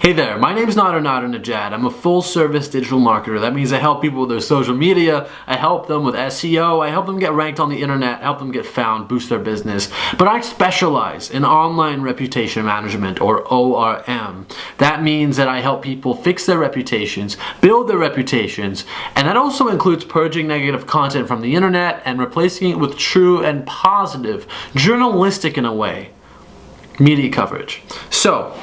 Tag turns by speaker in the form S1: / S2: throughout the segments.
S1: Hey there, my name's Nadernejad. I'm a full-service digital marketer. That means I help people with their social media, I help them with SEO, I help them get ranked on the internet, help them get found, boost their business. But I specialize in online reputation management, or ORM. That means that I help people fix their reputations, build their reputations, and that also includes purging negative content from the internet and replacing it with true and positive, journalistic in a way, media coverage. So,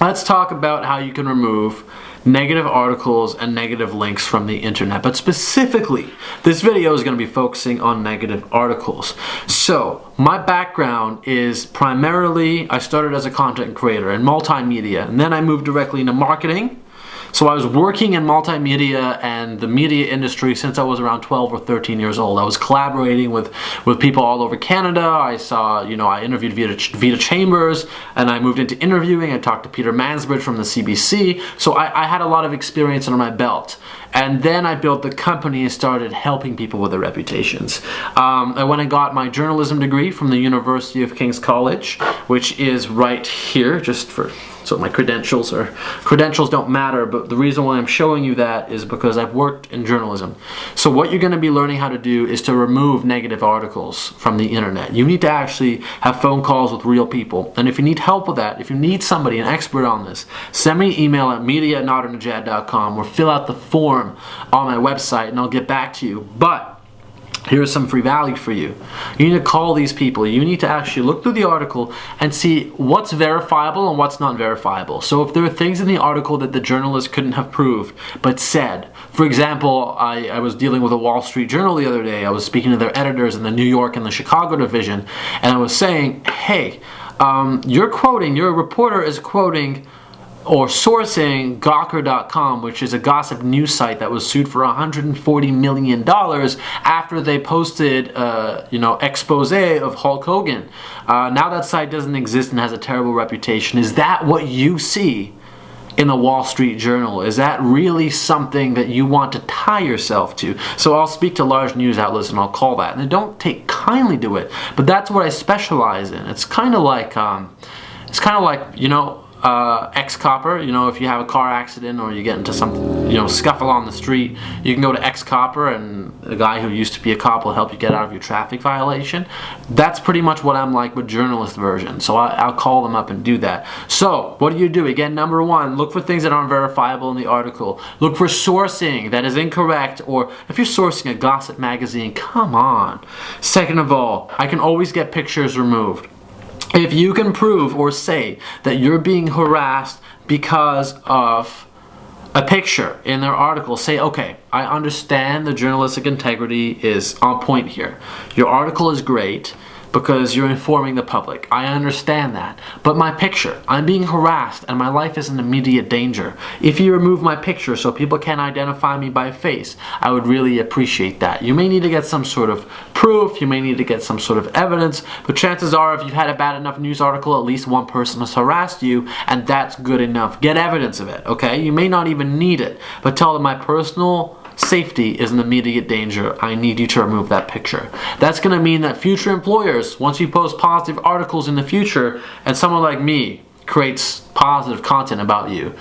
S1: let's talk about how you can remove negative articles and negative links from the internet. But specifically, this video is going to be focusing on negative articles. So, my background is primarily, I started as a content creator in multimedia, and then I moved directly into marketing. So I was working in multimedia and the media industry since I was around 12 or 13 years old. I was collaborating with people all over Canada. I interviewed Vita Chambers, and I moved into interviewing. I talked to Peter Mansbridge from the CBC. So I had a lot of experience under my belt. And then I built the company and started helping people with their reputations. I went and got my journalism degree from the University of King's College, which is right here, so my credentials don't matter, but the reason why I'm showing you that is because I've worked in journalism. So what you're going to be learning how to do is to remove negative articles from the internet. You need to actually have phone calls with real people. And if you need help with that, if you need somebody, an expert on this, send me an email at media@nadernejad.com or fill out the form on my website and I'll get back to you. But here's some free value for you. You need to call these people. You need to actually look through the article and see what's verifiable and what's not verifiable. So if there are things in the article that the journalist couldn't have proved but said. For example, I was dealing with a Wall Street Journal the other day. I was speaking to their editors in the New York and the Chicago division, and I was saying, hey, your reporter is quoting or sourcing Gawker.com, which is a gossip news site that was sued for $140 million after they posted, expose of Hulk Hogan. Now that site doesn't exist and has a terrible reputation. Is that what you see in the Wall Street Journal? Is that really something that you want to tie yourself to? So I'll speak to large news outlets and I'll call that. And they don't take kindly to it, but that's what I specialize in. It's kind of like, ex-copper. If you have a car accident or you get into some scuffle on the street, you can go to ex-copper and the guy who used to be a cop will help you get out of your traffic violation. That's pretty much what I'm like with journalist version. So I'll call them up and do that. So what do? Again, number one, look for things that aren't verifiable in the article. Look for sourcing that is incorrect, or if you're sourcing a gossip magazine, come on. Second of all, I can always get pictures removed. If you can prove or say that you're being harassed because of a picture in their article, say, okay, I understand the journalistic integrity is on point here. Your article is great because you're informing the public. I understand that. But my picture, I'm being harassed and my life is in immediate danger. If you remove my picture so people can't identify me by face, I would really appreciate that. You may need to get some sort of proof, you may need to get some sort of evidence, but chances are if you've had a bad enough news article, at least one person has harassed you, and that's good enough. Get evidence of it, okay? You may not even need it, but tell them my personal safety is in immediate danger. I need you to remove that picture. That's going to mean that future employers, once you post positive articles in the future and someone like me creates positive content about you,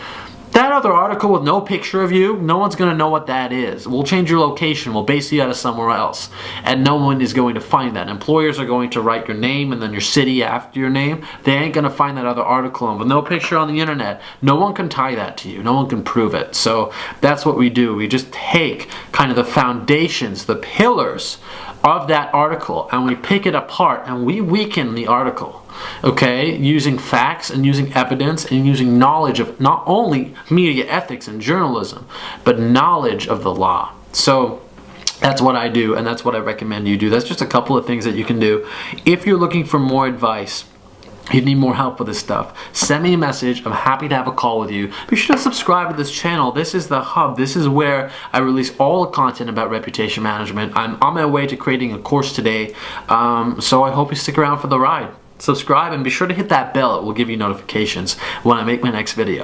S1: that other article with no picture of you, no one's going to know what that is. We'll change your location. We'll base you out of somewhere else. And no one is going to find that. Employers are going to write your name and then your city after your name. They ain't going to find that other article. And with no picture on the internet, no one can tie that to you. No one can prove it. So that's what we do. We just take kind of the foundations, the pillars of that article, and we pick it apart and we weaken the article. Okay, using facts and using evidence and using knowledge of not only media ethics and journalism, but knowledge of the law. So that's what I do, and that's what I recommend you do. That's just a couple of things that you can do. If you're looking for more advice, you need more help with this stuff, send me a message. I'm happy to have a call with you. Be sure to subscribe to this channel. This is the hub. This is where I release all the content about reputation management. I'm on my way to creating a course today, so I hope you stick around for the ride. Subscribe and be sure to hit that bell. It will give you notifications when I make my next video.